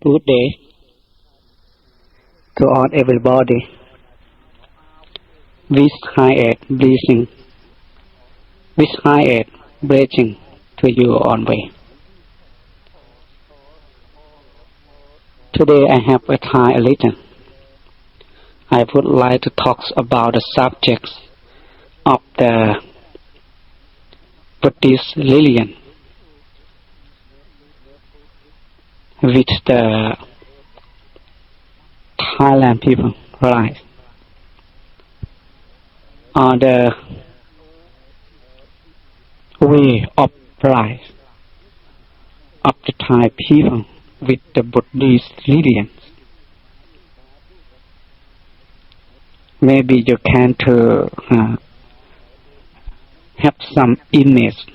Good day to all everybody. With high aid breathing, with high aid breathing to you on way. Today I have a Thai religion. I would like to talk about the subjects of the Buddhist religion, which the Thailand people realize, or the way of life of the Thai people with the Buddhist religion. Maybe you can have some image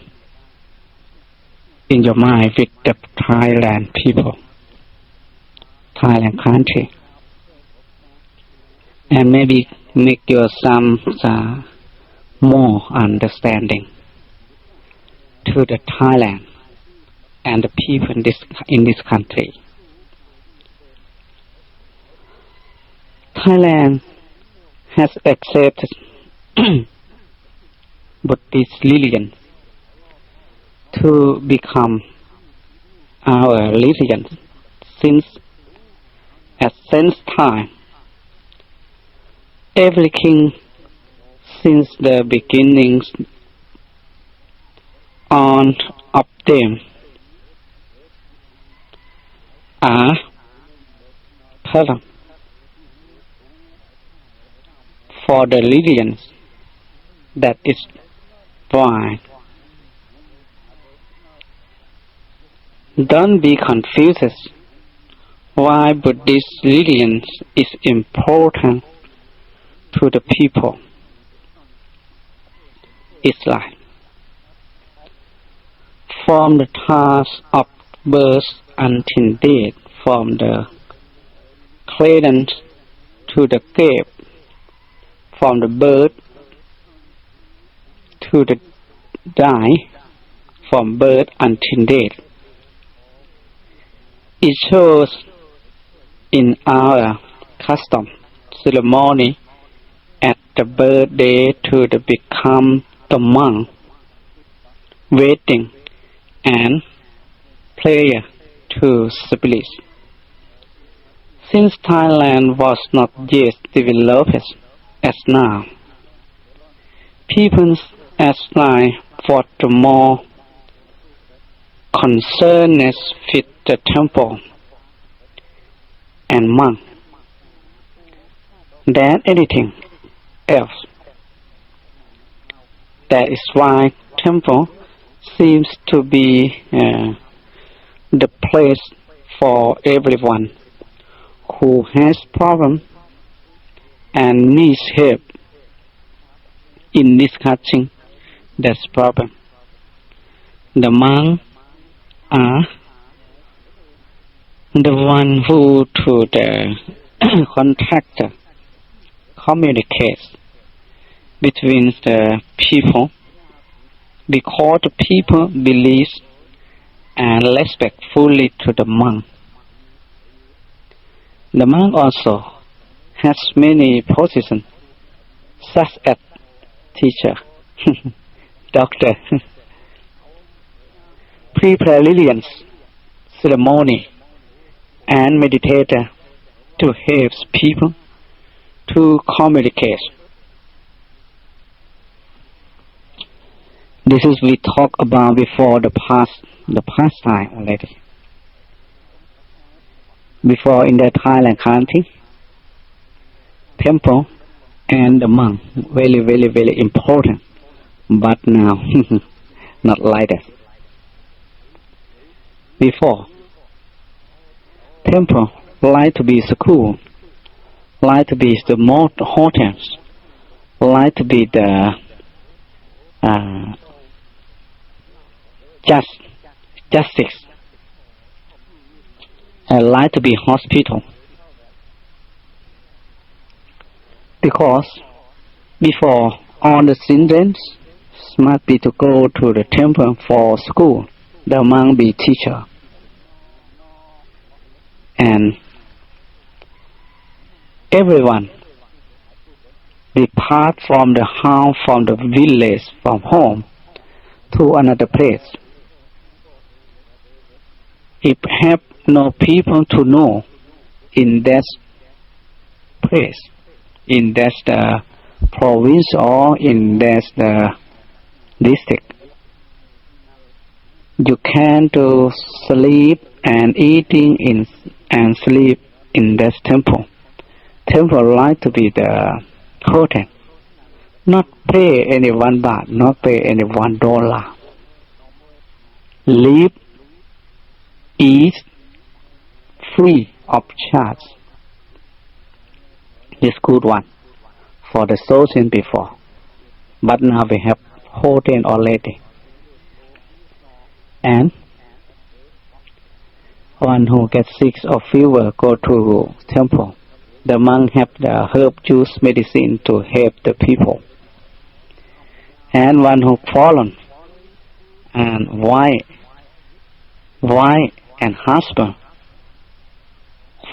in your mind with the Thailand people, Thailand country, and maybe make you some more understanding to the Thailand and the people in this country. Thailand has accepted Buddhist religion to become our religion since time. Every king since the beginnings on of them are pattern for the religions that is why. Don't be confused why Buddhist religion is important to the people. It's like from the time of birth until death, from the cradle to the grave, from the birth to the die, from birth until death. It shows in our custom, ceremony, at the birthday to the become the monk, waiting and prayer to spirits. Since Thailand was not yet developed as now, people aspire for the more concerned with the temple and monk than anything else. That is why temple seems to be the place for everyone who has problem and needs help in discussing that problem. The monks are the one who to the contact communicates between the people, because the people believe and respect fully to the monk. The monk also has many positions, such as teacher, doctor, prepare religions, ceremony, and meditator to help people to communicate. This is we talked about before the past time already. Before in the Thailand country, temple and the monk very important. But now not like that. Before, temple like to be school, like to be the most hotels, like to be the justice, and like to be hospital. Because before all the children must be to go to the temple for school, the monk be teacher. and everyone depart from the house, from the village, from home to another place. If have no people to know in that place, in that province or in that district, you can to sleep and eating in and sleep in that temple. Temple like to be the hotel, not pay any $1, not pay any $1. Live, eat, free of charge. This good one for the souls in before, but now we have hotel already. And one who gets sick or fever go to temple. The monk have the herb juice medicine to help the people. And one who fallen and wife and husband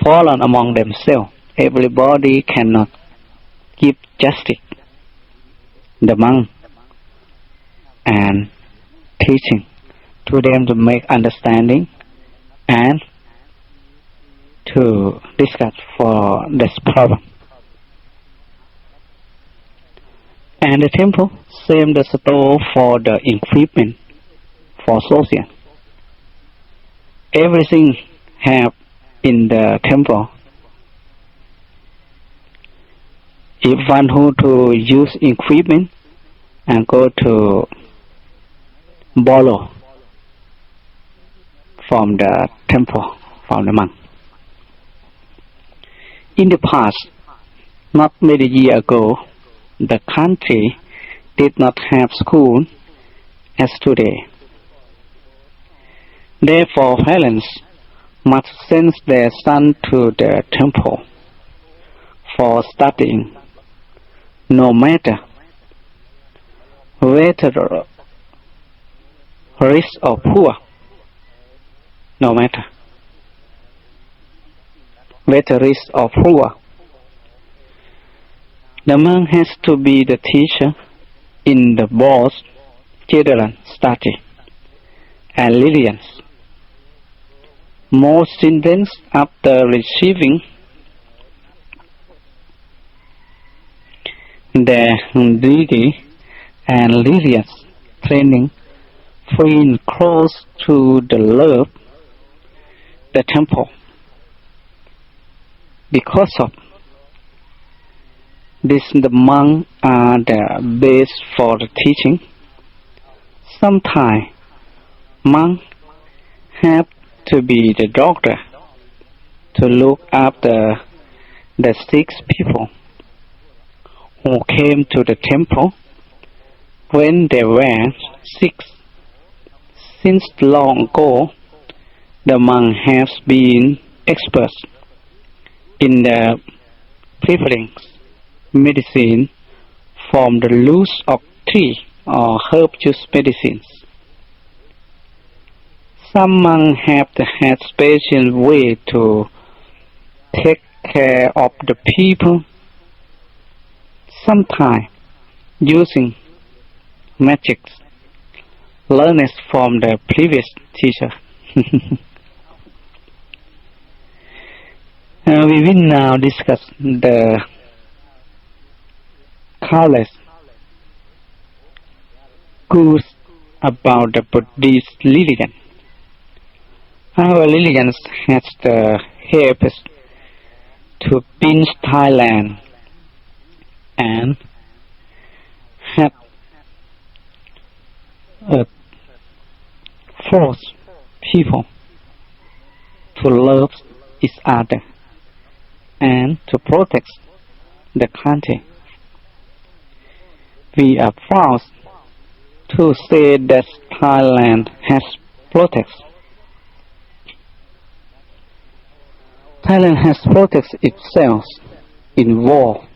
fallen among themselves. Everybody cannot give justice. The monk and teaching to them to make understanding and to discuss for this problem. And the temple same the store for the equipment for social. Everything have in the temple. If one who to use equipment and go to borrow from the temple, from the monk. In the past, not many years ago, the country did not have school as today. Therefore, parents must send their son to the temple for studying, no matter whether rich or poor, no matter whether rich or poor. The monk has to be the teacher in the both children study and religions. Most students, after receiving their degree and religious training, feel close to the love, the temple. Because of this, the monks are the base for the teaching. Sometimes monks have to be the doctor to look after the sick people who came to the temple when they were sick. Since long ago, the monk has been experts in the preparing medicine from the roots of tree or herb juice medicines. Some monks have had special way to take care of the people, sometimes using magic learned from the previous teacher. We will now discuss the countless goods about the Buddhist religion. Our religion has the help to build Thailand and have force people to love each other and to protect the country. We are proud to say that Thailand has protected. Thailand has protected itself in war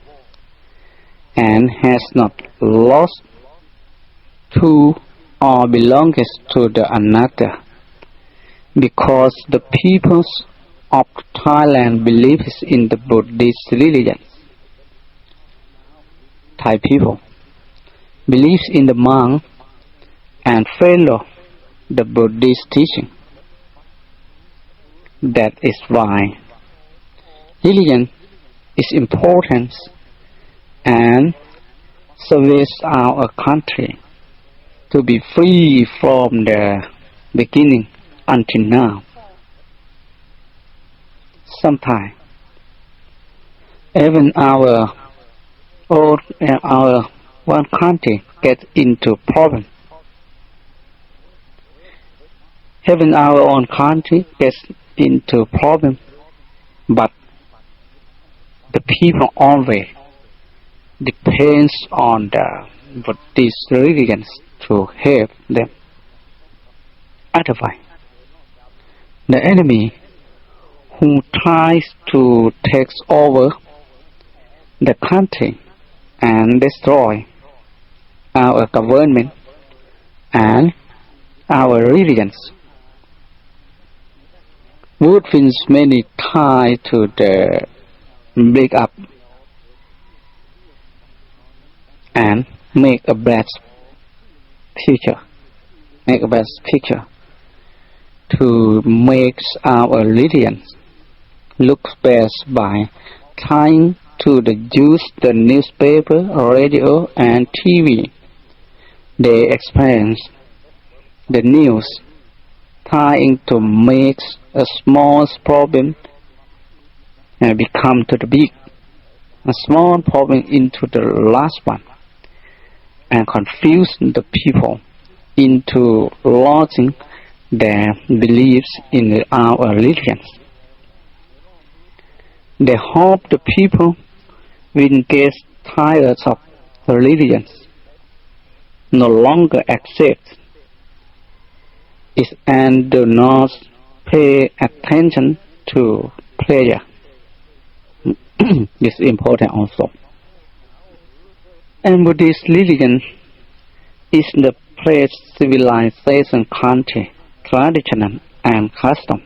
and has not lost to or belongs to the another, because the peoples of Thailand believes in the Buddhist religion. Thai people believes in the monk and follow the Buddhist teaching. That is why religion is important and serves our country to be free from the beginning until now. Sometimes even our one country gets into problem. Even our own country gets into problem, but the people always depends on the Buddhist religions to help them. Otherwise, the enemy who tries to take over the country and destroy our government and our religions would win many ties to the break up and make a bad picture, to make our religion look best by trying to use the newspaper, radio and TV. They experience the news trying to make a small problem and become to the big, a small problem into the last one, and confuse the people into losing their beliefs in our religions. They hope the people will get tired of the religions, no longer accept it and do not pay attention to prayer. This is important also. And Buddhist religion is the place civilization country, tradition and custom.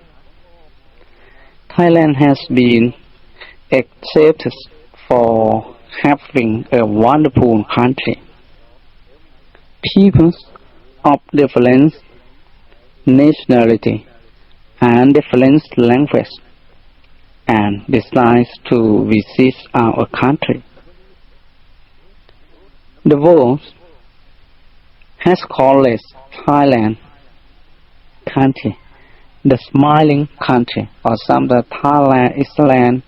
Thailand has been accepted for having a wonderful country. People of different nationality and different language and decides to visit our country. The world has called Thailand country, the smiling country, or sometimes Thailand is land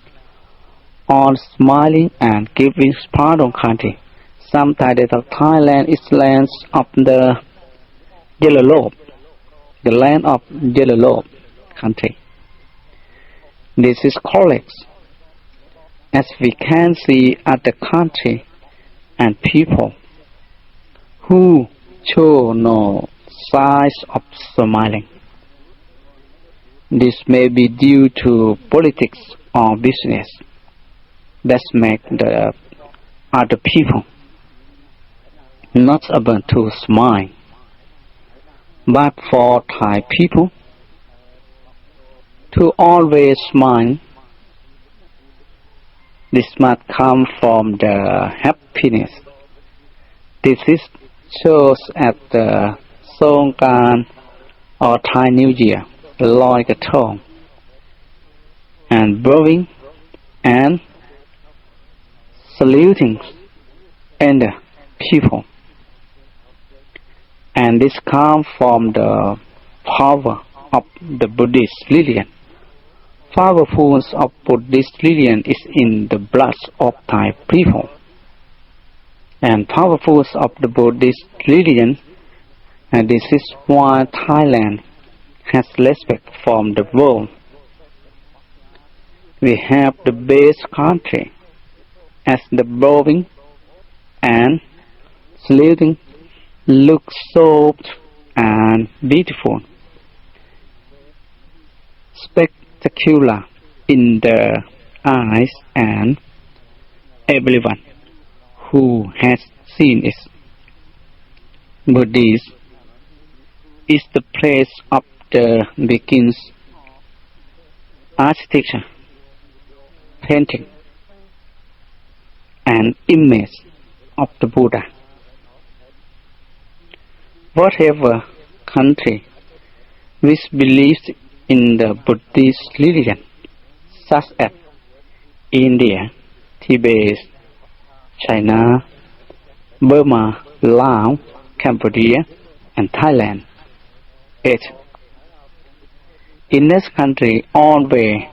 or smiling and giving pardon country. Sometimes the Thailand is land of the yellow robe, the land of yellow robe country. This is correct, as we can see other country and people who show no signs of smiling. This may be due to politics or business that make the other people not able to smile. But for Thai people to always smile, this must come from the happiness. This is shows at the Songkran or Thai New Year, Loi Katong, and blowing and saluting and the people. And this comes from the power of the Buddhist religion. Powerfulness of Buddhist religion is in the blood of Thai people. And powerfulness of the Buddhist religion, and this is why Thailand has respect from the world. We have the best country as the bowing and saluting look soft and beautiful, spectacular in the eyes, and everyone who has seen it. Buddhism is the place of the beginnings architecture, painting, and image of the Buddha. Whatever country which believes in the Buddhist religion, such as India, Tibet, China, Burma, Laos, Cambodia, and Thailand. 8. In this country, all way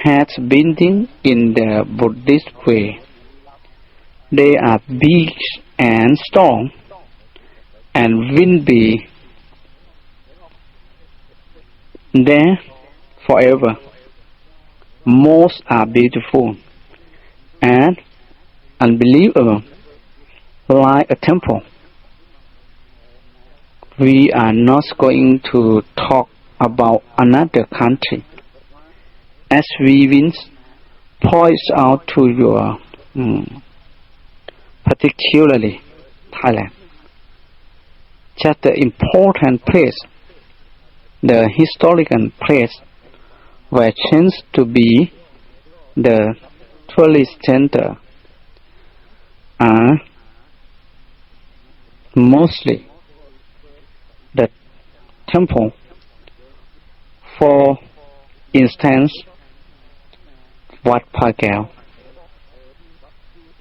has been in the Buddhist way. They are big and strong, and will be there forever. Most are beautiful and unbelievable, like a temple. We are not going to talk about another country, as we will point out to you, particularly Thailand. Just the important place, the historical place, where chance to be the tourist center, are mostly the temple. For instance, Wat Phra Kaew.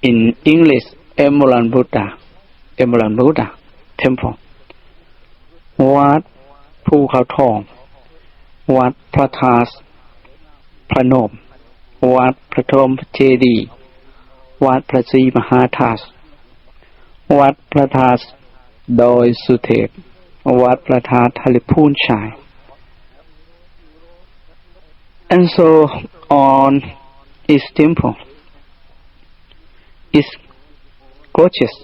In English, Emerald Buddha Temple. วัดภูเขาทองวัดพระธาตุพนมวัดพระธมเจดีย์วัดพระศรีมหาธาตุวัดพระธาตุดอยสุเทพวัดพระธาตุทะเลพูนชาย and so on. Its temple is gorgeous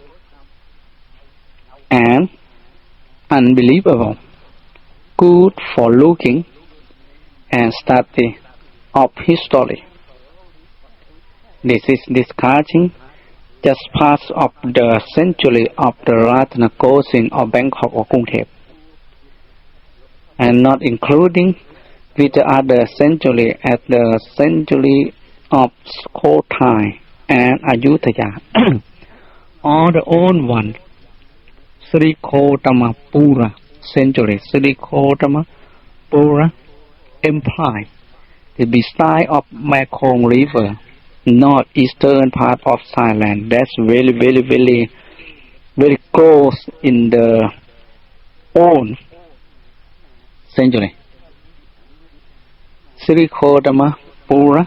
and unbelievable, good for looking and study of history. This is discussing just part of the century of the Ratna Kosin of Bangkok or Kungthep, and not including with the other century at the century of Sukhothai and Ayutthaya. All the old one, Srikhotamapura century, Srikhotamapura Empire, the beside of Mekong River, northeastern part of Thailand. That's very close in the old century. Srikhotamapura,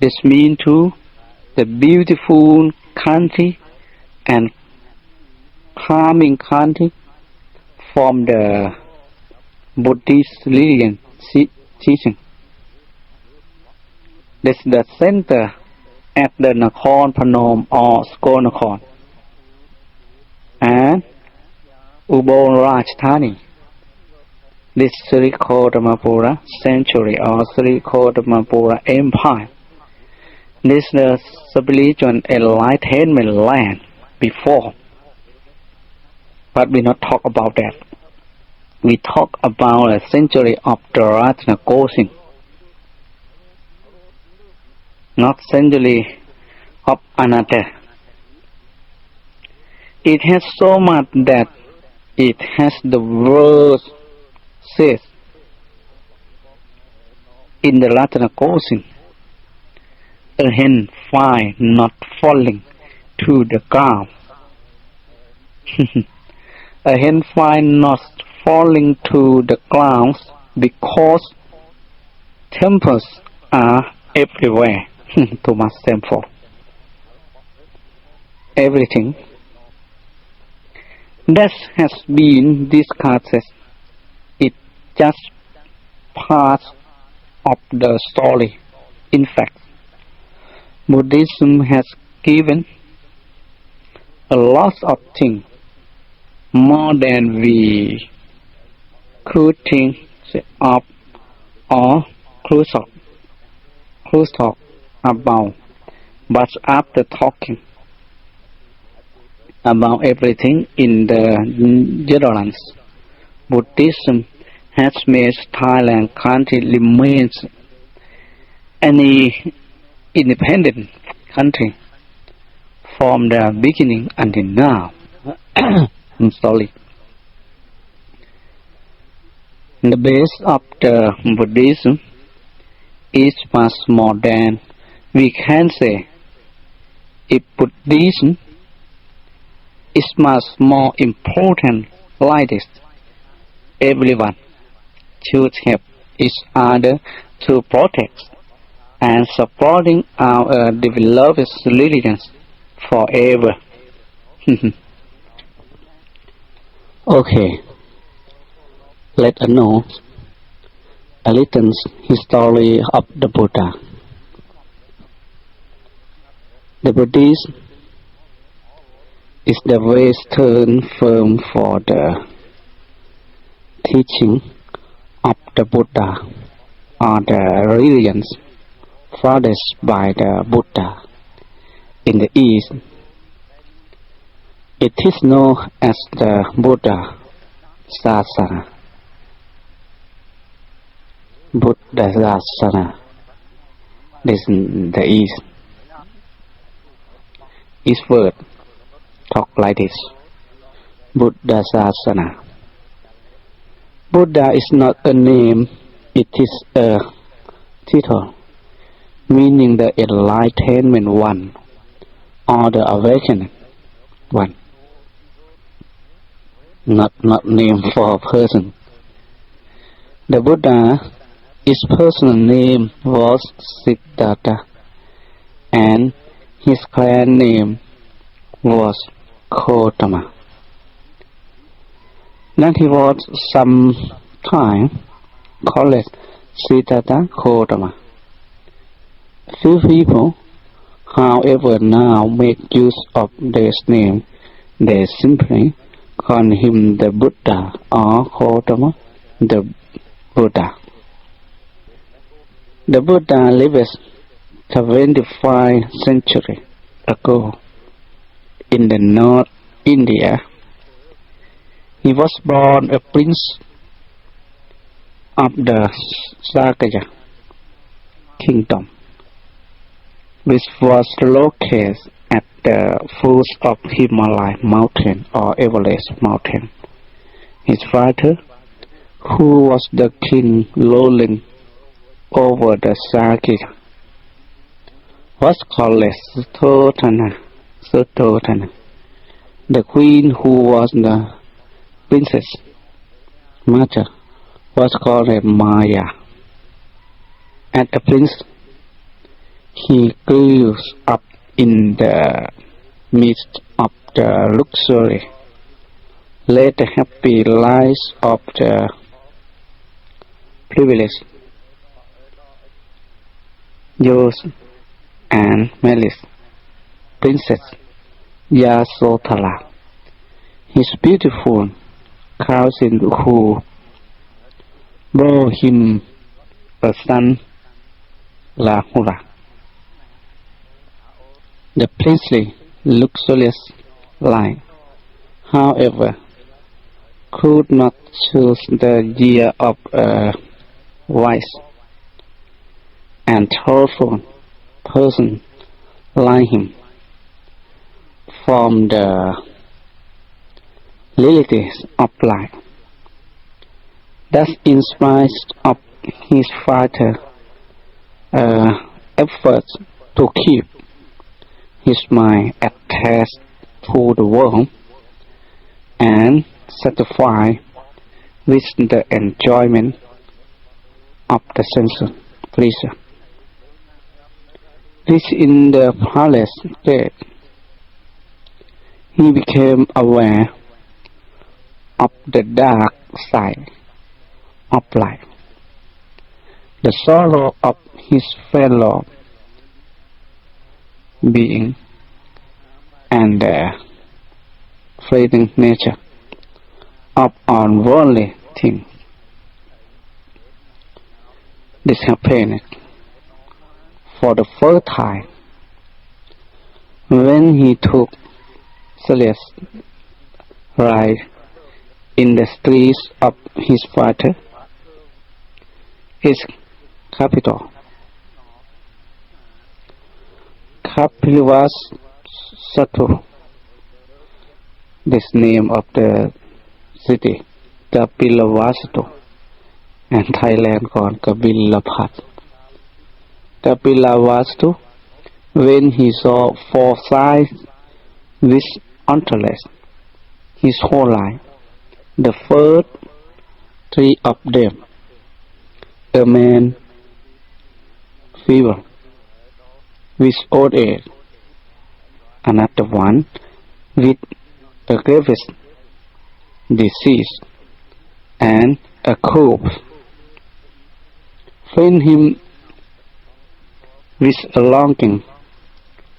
this means to the beautiful country and calming country from the Buddhist religion teaching. This is the center at the Nakhon Phanom or Sogol Nakhon and Ubon Ratchathani. This Srikhotamapura century or Srikhotamapura Empire. This is the spiritual enlightenment land before. But we not talk about that. We talk about a century of the Ratna Kosin, not century of another. It has so much that it has the words says in the Ratna Kosin, a hen fly not falling to the ground. A hen fly not falling to the ground because temples are everywhere. Too much temple. Everything that has been discussed, it just part of the story. In fact, Buddhism has given a lot of things, more than we could think of or close talk about. But after talking about everything in the Netherlands, Buddhism has made Thailand country remains any independent country from the beginning until now. I'm sorry. The base of the Buddhism is much more than we can say. If Buddhism is much more important like this, everyone should help each other to protect and supporting our developed religions forever. Okay, let us know a little history of the Buddha. The Buddhism is the Western term for the teaching of the Buddha or the religions founded by the Buddha in the East. It is known as the Buddha Sasana. Buddha Sasana. This is the East. Each word talk like this. Buddha Sasana. Buddha is not a name, it is a title, meaning the enlightenment one or the awakening one. Not name for a person. The Buddha, his personal name was Siddhartha, and his clan name was Gautama. Then he was some time called Siddhartha Gautama. Few people, however, now make use of this name. They simply call him the Buddha or Gautama the Buddha. The Buddha lived 25 centuries ago in the North India. He was born a prince of the Sakya kingdom, which was located at the foot of Himalaya mountain or Everest mountain. His father, who was the king ruling over the Sakya, was called Suttotana. The queen, who was the princess mother, was called Maya. As a prince, he grew up in the midst of the luxury, led the happy lives of the privileged youth and married Princess Yasodhara, his beautiful cousin, who bore him a son, Rahula. The princely luxurious life, however, could not choose the year of a wise and thoughtful person like him from the realities of life. Thus, in spite of his father's efforts to keep his mind attached to the world and satisfied with the enjoyment of the sensual pleasure, which in the palace state, he became aware of the dark side of life, the sorrow of his fellow being, and the fleeting nature of unworldly things. This happened for the first time when he took serious ride in the streets of his father, his capital, Kapilavastu, this name of the city, Kapilavastu, and Thailand called Kapilavastu. Kapilavastu, when he saw 4 sides with antlers his whole life, the first 3 of them, a man fever with old age, another one with a grievous disease and a corpse. Find him with a longing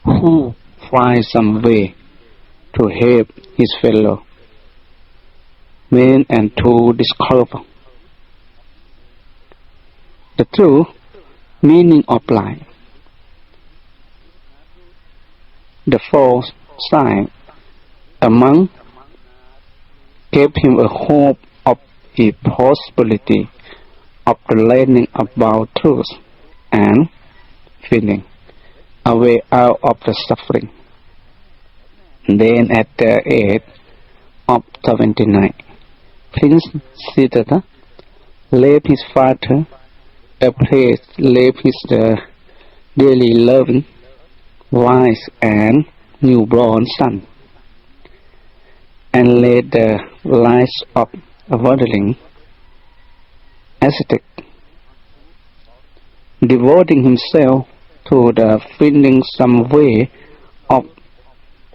who finds some way to help his fellow men and to discover the true meaning of life. The 4th sign, a monk gave him a hope of the possibility of the learning about truth and finding a way out of the suffering. Then at the age of 79, Prince Siddhartha left his father a place, left his dearly loving wife and newborn son, and led the lives of a wandering ascetic, devoting himself to the finding some way of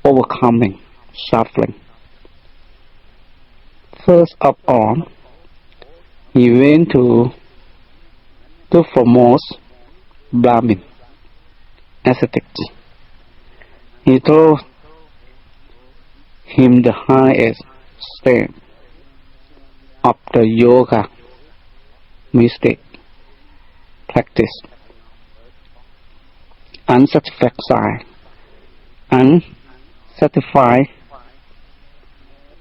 overcoming suffering. First of all, he went to foremost Brahmin ascetics. He taught him the highest state of the yoga mystic practice. Unsatisfied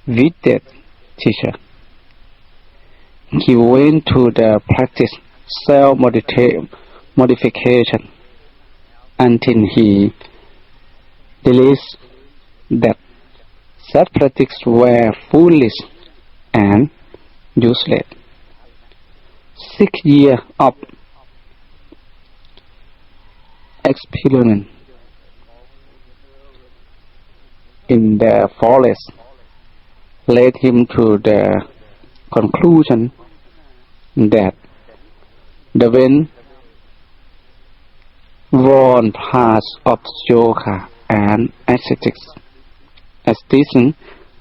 with that teacher, he went to the practice self-modification until he realized that such practices were foolish and useless. 6 years of experiment in the forest led him to the conclusion that the well-worn paths of yoga and asceticism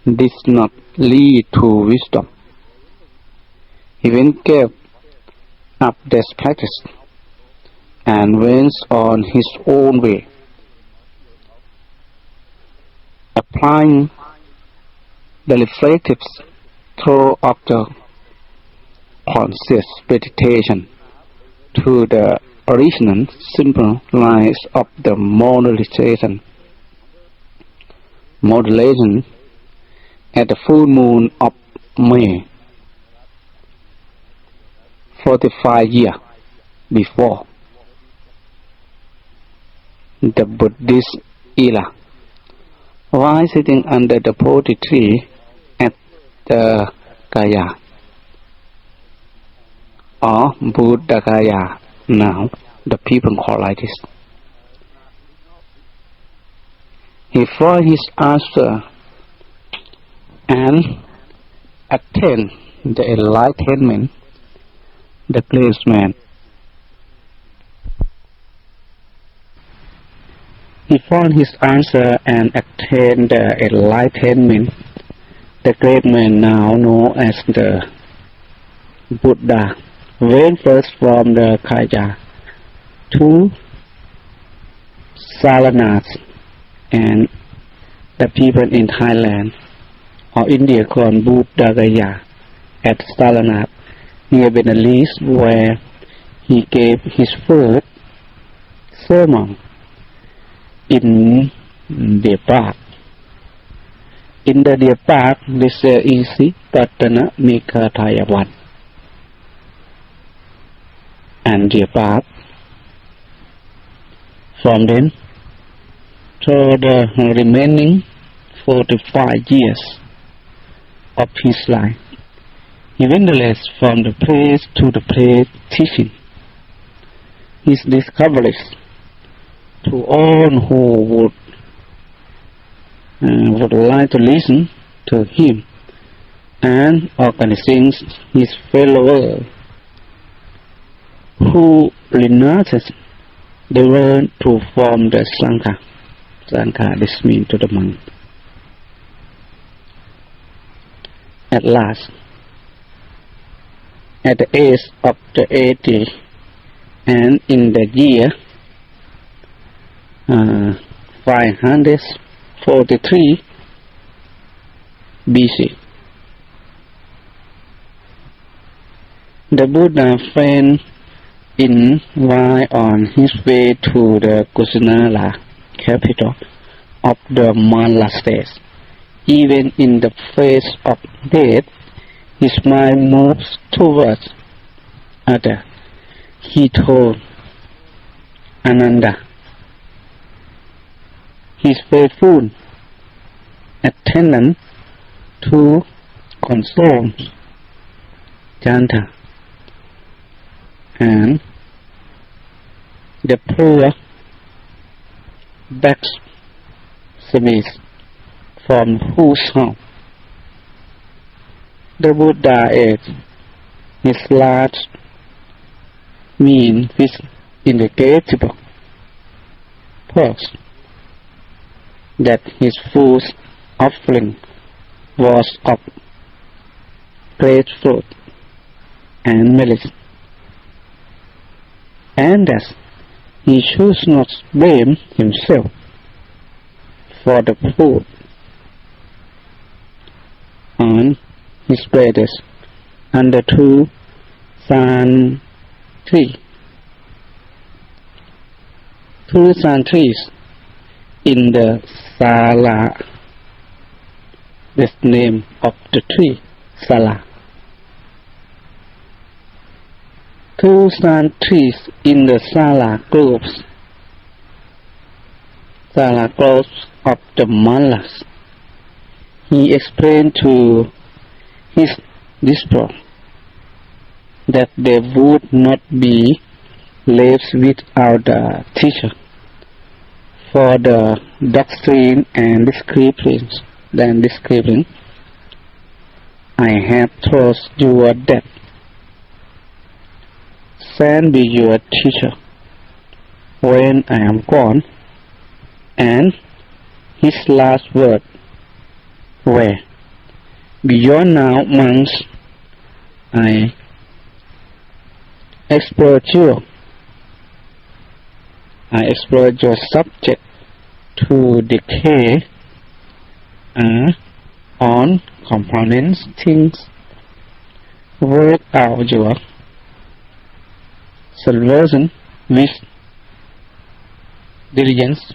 did not lead to wisdom. He then gave up this practice and went on his own way, applying the reflective thought of the conscious meditation to the original simple lines of the modulation at the full moon of May, 45 years before the Buddhist era, while sitting under the Bodhi tree at the Gaya or Buddha Gaya. Now the people call like this. He found his answer and attained the enlightenment, the great man. He found his answer and attained the enlightenment, the great man now known as the Buddha, went first from the Kaya to Saranath, and the people in Thailand or India called Buddha Gaya at Saranath near Benares, where he gave his first sermon in the park. In the park, this is Patana Mikatayavan. And the park, from then for the remaining 45 years of his life. He went from the place to the place teaching his discoveries to all who would like to listen to him, and organizing his followers who united the world to form the Sangha. Sangha, this means to the monk. At last, at the age of the 80, and in the year 543 BC, the Buddha fell in while on his way to the Kusinala capital of the Mala state. Even in the face of death, his mind moves towards others. He told Ananda, his faithful attendant, to console Janta and the poor blacksmith from whose house the Buddha ate his last meal with indefatigable purpose that his food offering was of grapefruit and millet, and that he should not blame himself for the food on his brothers under two san trees. Two san trees in the Sala, the name of the tree, Sala. Two san trees in the Sala groves of the Malas. He explained to his disciples that they would not be left without a teacher for the doctrine and discipline. I have told you that send be your teacher when I am gone. And his last words were, beyond now months I explore your subject to decay on components things, work out your salvation with diligence.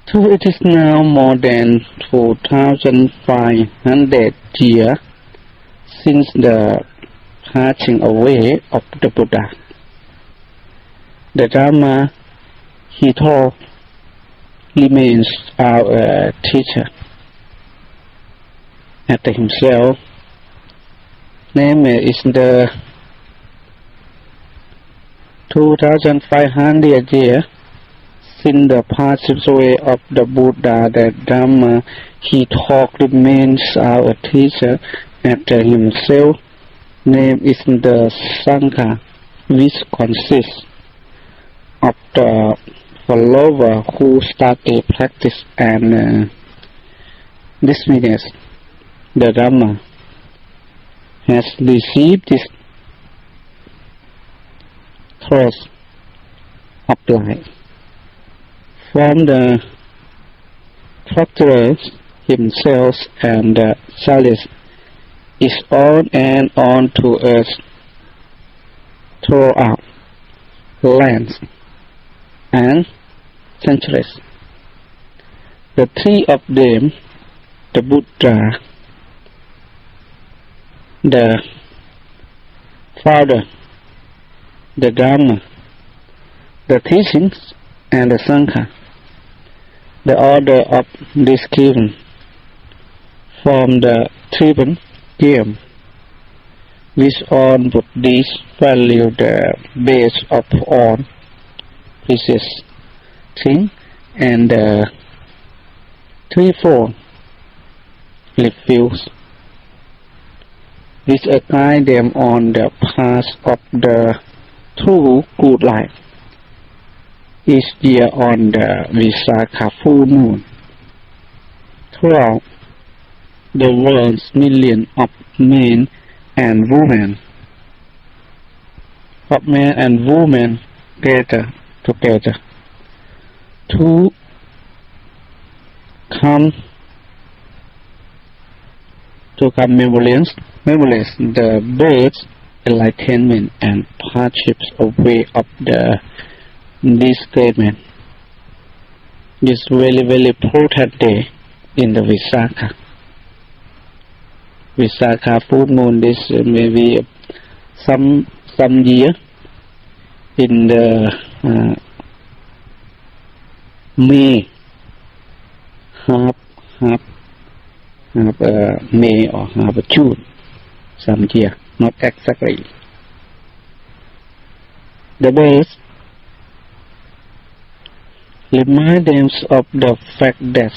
So it is now more than 2,500 years since the passing away of the Buddha. The Dharma he taught remains our teacher. After himself, name is the 2,500 years since the passing away of the Buddha. The Dharma he taught remains our teacher. After himself, name is the Sangha, which consists of the follower who started practice and dismiss the Dhamma, has received this thrust of life from the Proctor himself, and the chalice is on and on to earth throughout lands and centuries. The three of them, the Buddha, the Father, the Dharma, the teachings and the Sangha. The order of this given from the Tibetan game, which on Buddhists value the base of all precious things and the threefold refuse, which guide them on the path of the true good life. Each year on the Visakha full moon, throughout the world's millions of men and women, gather together to commemorate the birth, enlightenment, and hardships away of the disagreement. This very, very important day in the Visakha full moon. This maybe some year in the May, half May or half June, some year, not exactly. The birth remind them of the fact that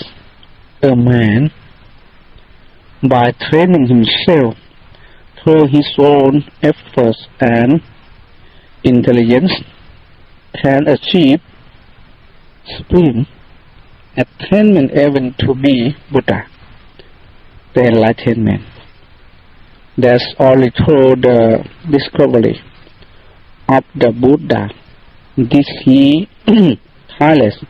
a man, by training himself through his own efforts and intelligence, can achieve supreme attainment even to be Buddha, the enlightenment. That's only through the discovery of the Buddha did he tireless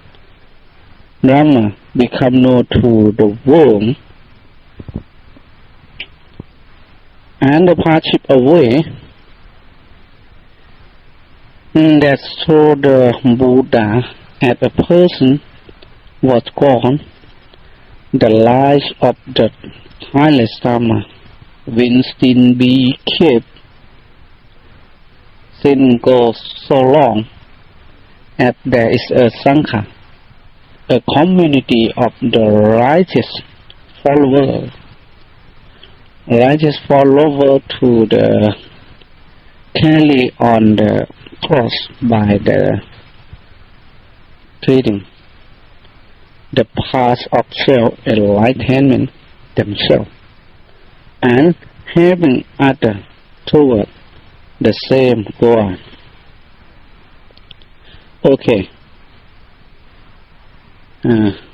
Dharma become known to the world, and the hardship away. That's through the Buddha as a person was gone, the life of the tireless Dharma will still be kept since goes so long as there is a Sangha, a community of the righteous followers to the carry on the cross by the treating the path of self-enlightenment themselves and helping others toward the same goal. Okay.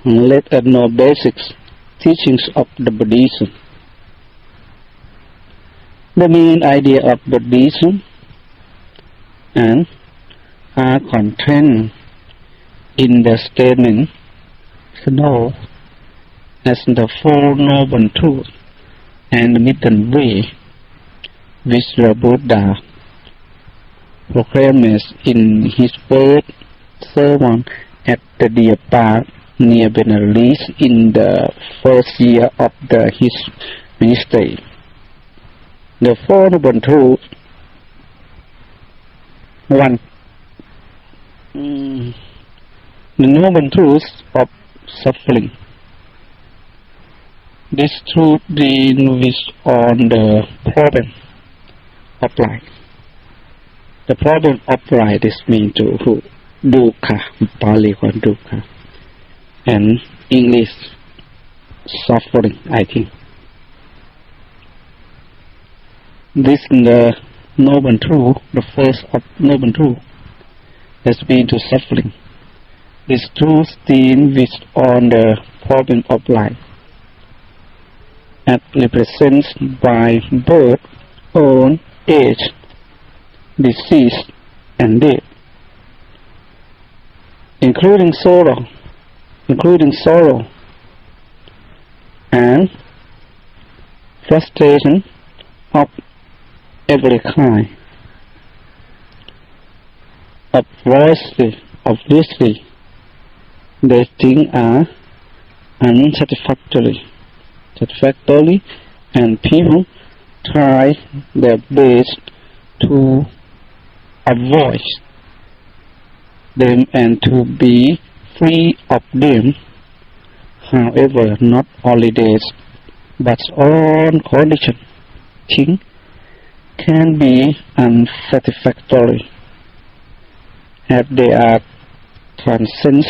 Let us know basics teachings of the Buddhism. The main idea of Buddhism and are contained in the statement known as the Four Noble Truths and the Middle Way, which the Buddha proclaimed in his first sermon at the Deer Park near Benares in the first year of his ministry. The Four Noble Truths. 1. The Noble Truths of Suffering. This truth deals on the problem of life. The problem of life is meant to dukkha, Pali called dukkha, and English suffering, I think. This is the Noble Truth, the first of Noble Truth, has been to suffering. This truth deals on the problem of life, as represented by birth, old age, disease, and death, including sorrow and frustration of every kind. Obviously, these things are unsatisfactory, and people try their best to avoid them and to be free of them. However, not only this, but on condition, things can be unsatisfactory, as they are transcends,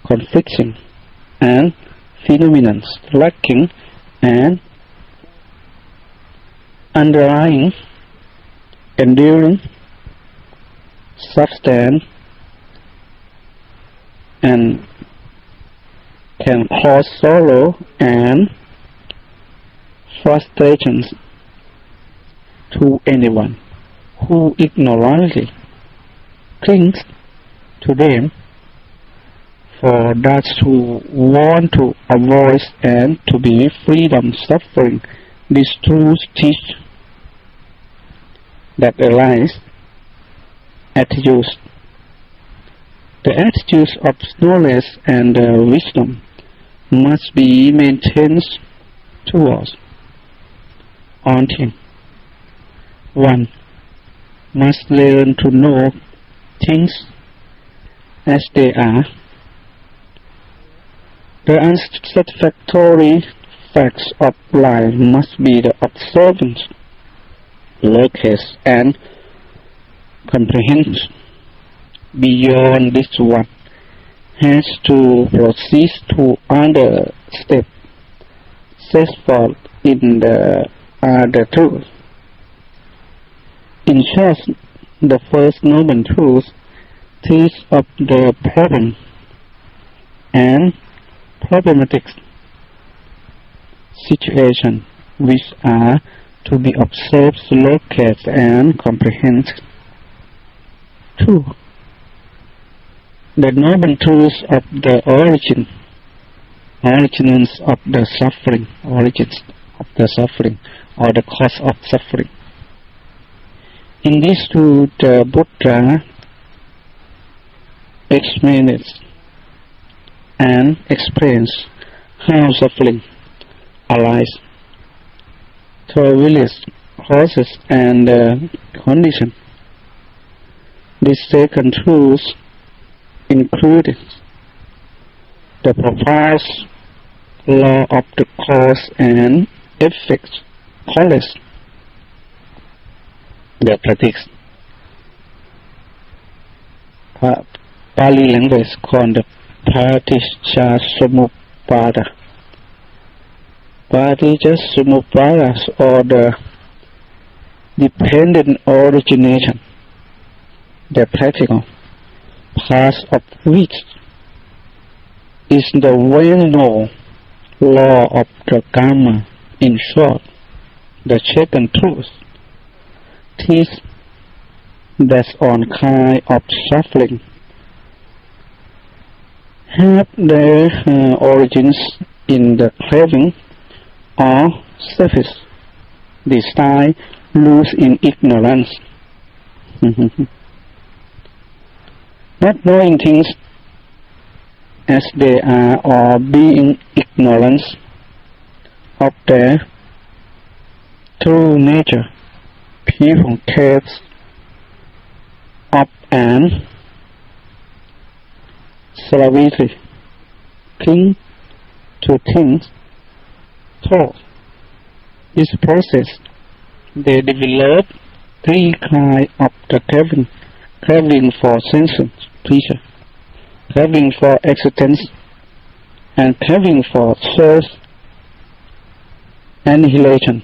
conflicting, and phenomena lacking and underlying, enduring, substance, and can cause sorrow and frustrations to anyone who ignorantly clings to them. For those who want to avoid and to be free from suffering, these truths teach that arise attitudes. The attitudes of knowledge and wisdom must be maintained towards until one must learn to know things as they are. The unsatisfactory facts of life must be the observance, locus, and comprehension. Beyond this, one has to proceed to other steps set forth in the other truth. In short, the first noble truth teaches of the problem and problematic situation which are to be observed, located, and comprehended. 2. The noble truths of the origins of the suffering, origins of the suffering, or the cause of suffering. In these two, the Buddha explains and explains how suffering arises through various causes and conditions. This second truth included the proposed law of the cause and effect, called the practice. Pali language called the Paticca Samuppada. Paticca Samuppada, or the dependent origination, the practical part of which is the well-known law of the karma. In short, the second truth teaches that all kinds of suffering have their origins in the craving or selfish desire loose in ignorance. Not knowing things as they are or being ignorant of their true nature, people cast up and slavishly cling to things. Through this process, they develop three kinds of the craving for sensual pleasure, craving for existence, and craving for self-annihilation.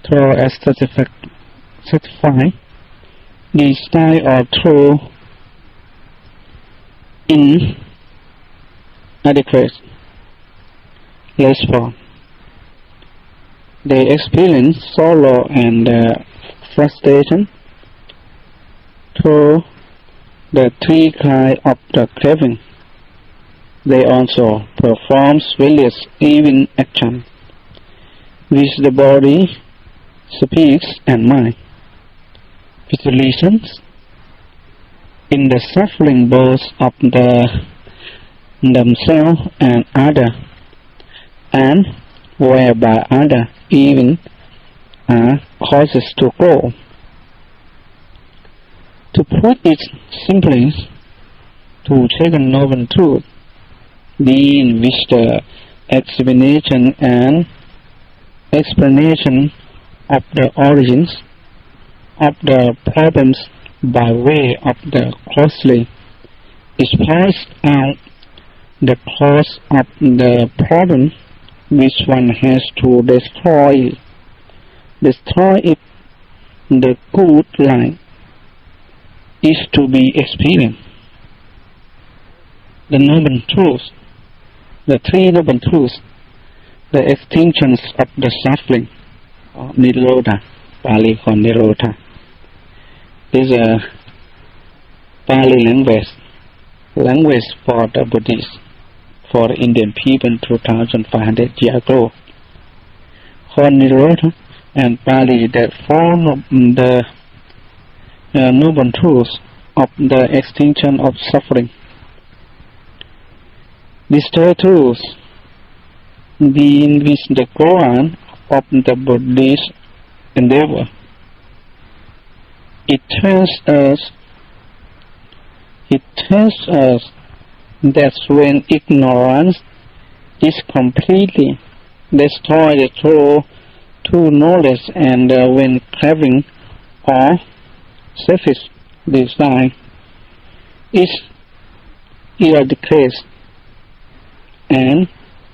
Through as satisfy these types are through inadequate response. They experience sorrow and frustration through the three kinds of the craving. They also perform various evil actions which the body speaks and mind, which results in the suffering both of themselves and others, and whereby others even are causes to grow. To put it simply to take a noble truth, in which the explanation of the origins of the problems by way of the closely is points out the cause of the problem which one has to destroy it. The good life is to be experienced. The noble truths, the three noble truths, the extinctions of the suffering, Nirodha, Pali called Nirodha, is a Pali language for the Buddhists, for the Indian people 2,500 years ago. Called Nirodha and Pali, that form of the noble truths of the extinction of suffering. These three truths, being which the Quran of the Buddhist endeavor, it tells us that when ignorance is completely destroyed through knowledge, and when craving or selfish desire is eradicated and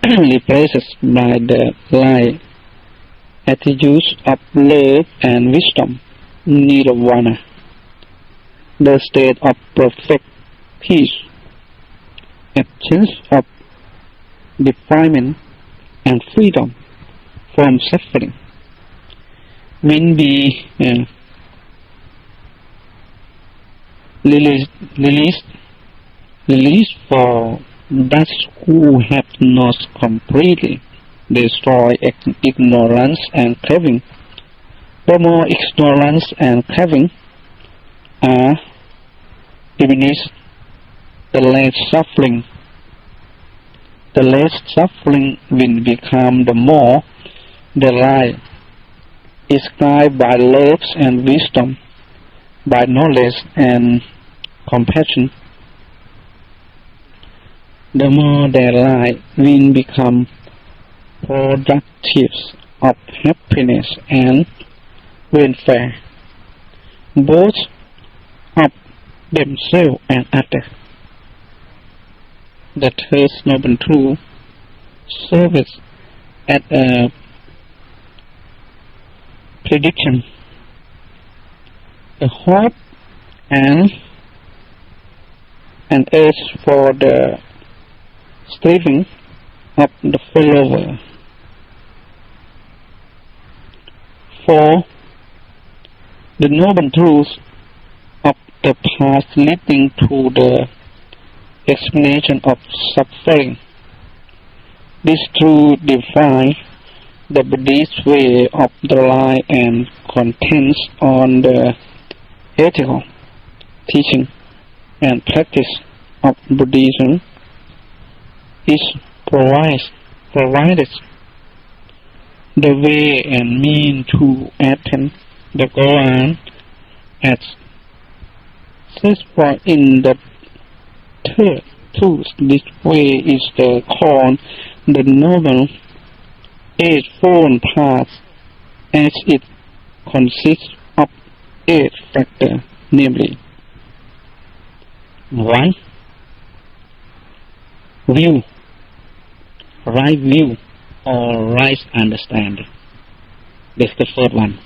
replaced by the light attitudes of love and wisdom, nirvana, the state of perfect peace, absence of defilement and freedom from suffering, will be released for those who have not completely destroyed ignorance and craving. The more ignorance and craving are diminished, the less suffering will become, the more the light is guided by love and wisdom, by knowledge and compassion. The more their light will become productive of happiness and welfare, both of themselves and others. The third noble truth serves as a prediction, a hope, and an urge for the striving of the follower. For the noble truths of the path leading to the explanation of suffering, this truth defines the Buddhist way of the life and contains on the ethical teaching and practice of Buddhism is provided the way and mean to attain the goal, as set forth in the third truth. This way is called the noble Eightfold Path, as it consists of 8 factors, namely: 1. View, right view or right understanding. That's the first one.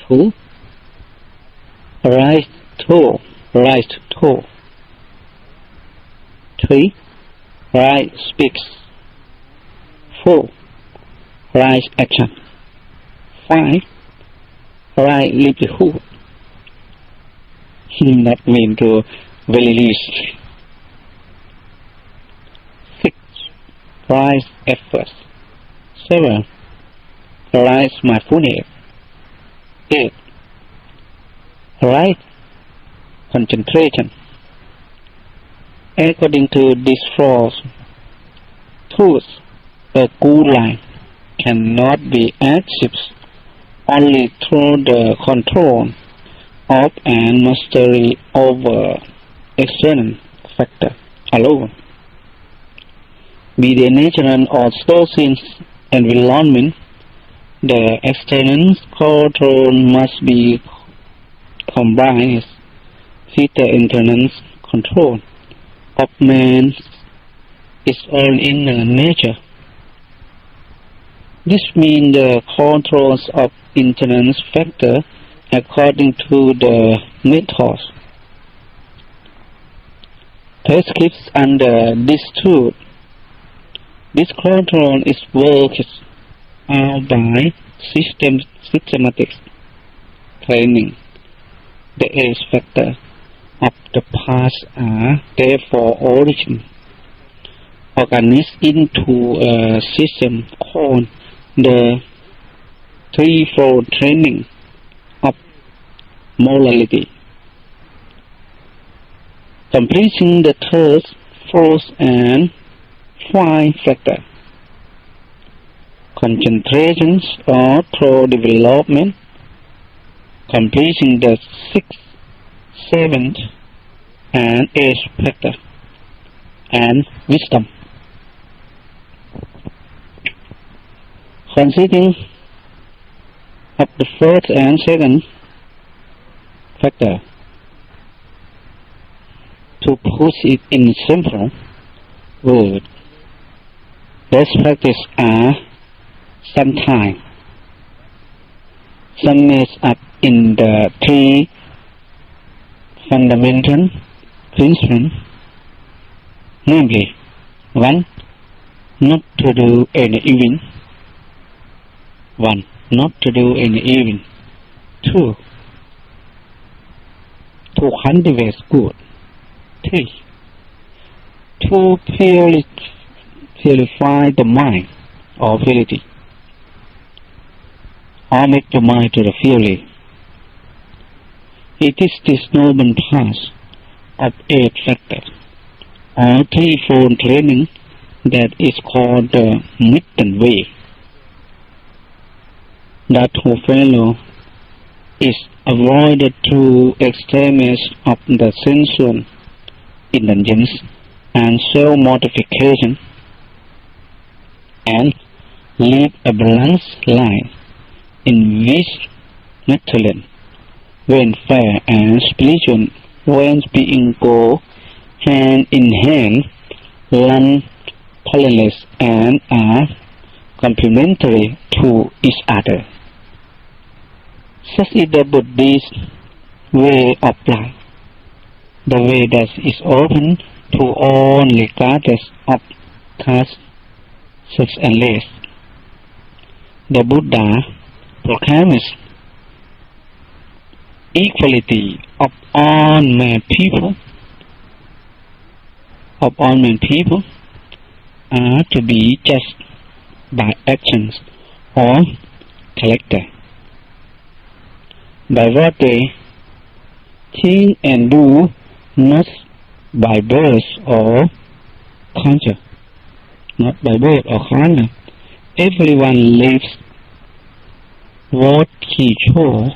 2. Right thought. 3. Right speaks. 4. Right action. 5. Right livelihood. Not mean to very least. 6. Right efforts. 7. Right mindfulness. 8. Right concentration. According to this fourth truth, a good life cannot be achieved only through the control of and mastery over external factor alone, be they natural or social environment. The external control must be combined with the internal control of man its own inner nature. This means the controls of internal factor according to the methods prescribed under this truth. This control is worked out by systematic training. The age factor of the past are therefore organized into a system called the threefold training of morality. Completing the third, fourth, and fifth factor, concentration or through development, completing the sixth, seventh, and eighth factor, and wisdom. Consisting of the first and second factor, to put it in simple words, best practice are sometimes summed up in the three fundamental principles, namely, 1. Not to do any evil. 1. Not to do any evil. 2. To cultivate good. 3. To purify the mind or purity, or make the mind to the purity. It is this noble path of eight factors, or threefold training, that is called the middle way. That who follow is avoided through extremes of the sensual indulgence and self-mortification, and live a balanced life in which material welfare and spiritual well-being go hand in hand, run parallel, and are complementary to each other. Such is the Buddhist way of life, the way that is open to all regardless of caste, sex, and race. The Buddha proclaims equality of all men people. Are to be judged by actions or character, by what they think and do, not by birth or culture. Everyone lives what he chose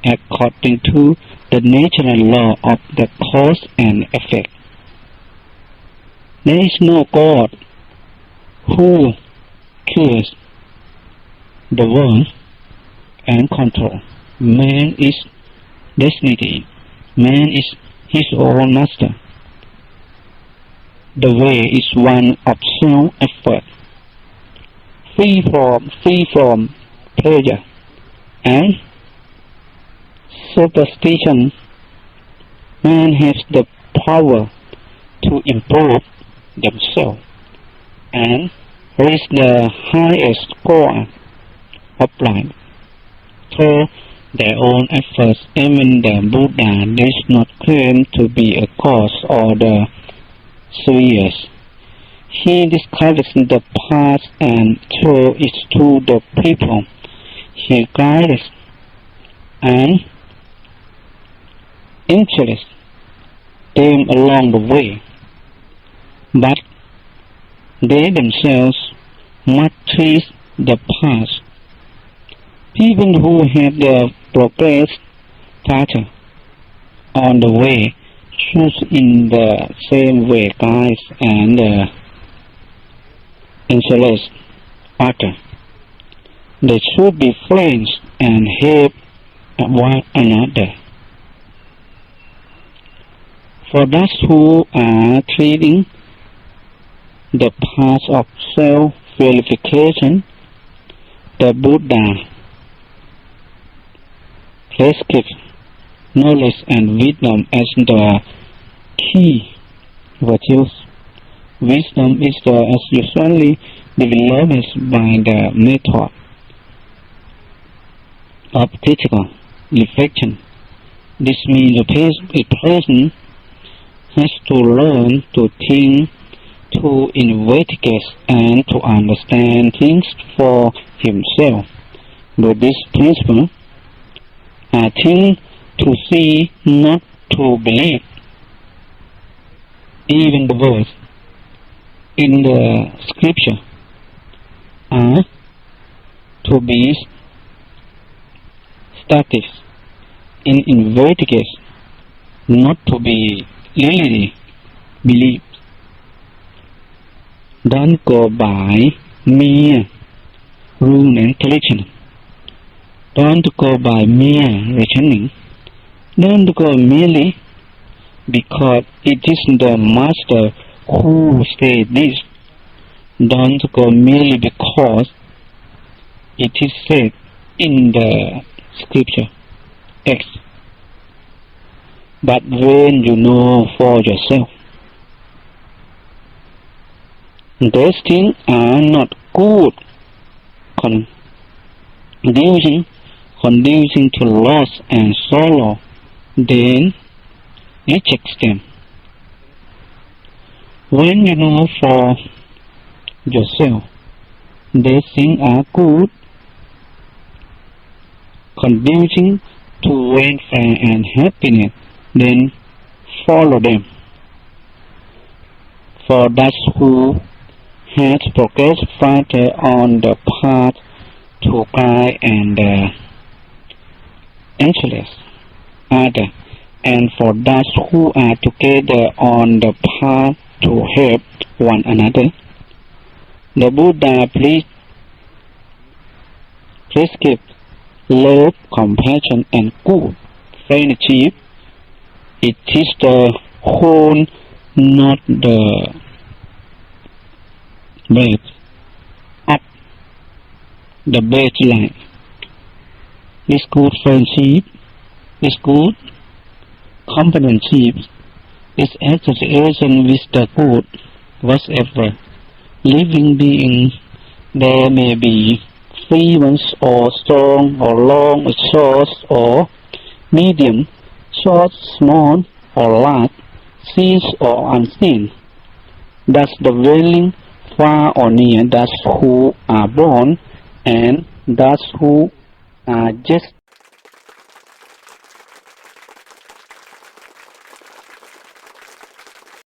according to the natural law of the cause and effect. There is no God who creates the world and control. Man is destiny. Man is his own master. The way is one of self-effort, free from pleasure and superstition. Man has the power to improve themselves and reach the highest score of life through their own efforts. Even the Buddha does not claim to be a cause or the source. He describes the path and shows it to the people. He guides and instructs them along the way, but they themselves must tread the path. People who have progressed pattern on the way, choose in the same way guides and interest other. They should be friends and help one another. For those who are treating the path of self-verification, the Buddha prescribes knowledge and wisdom as the key virtues. Wisdom is as usually developed by the method of critical reflection. This means a person has to learn to think, to investigate, and to understand things for himself. With this principle, I think to see, not to believe. Even the words in the scripture are to be studied in investigation, not to be really believed. Don't go by mere rule and tradition. Don't go by mere reasoning. Don't go merely because it is the master who said this. Don't go merely because it is said in the scripture X. But when you know for yourself, those things are not good, conducing to loss and sorrow, then reject them. When you know for yourself, these things are good, conducing to welfare and happiness, then follow them. For those who has progressed further on the path to guide and interest other, and for those who are together on the path to help one another, the Buddha prescribed love, compassion, and good friendship. It is the whole, not the breadth of the baseline. This good friendship, this good companionship, this association with the good, whatever living being, there may be free ones or strong or long or short or medium, short, small or large, seen or unseen. Thus the dwelling far or near, those who are born and those who are just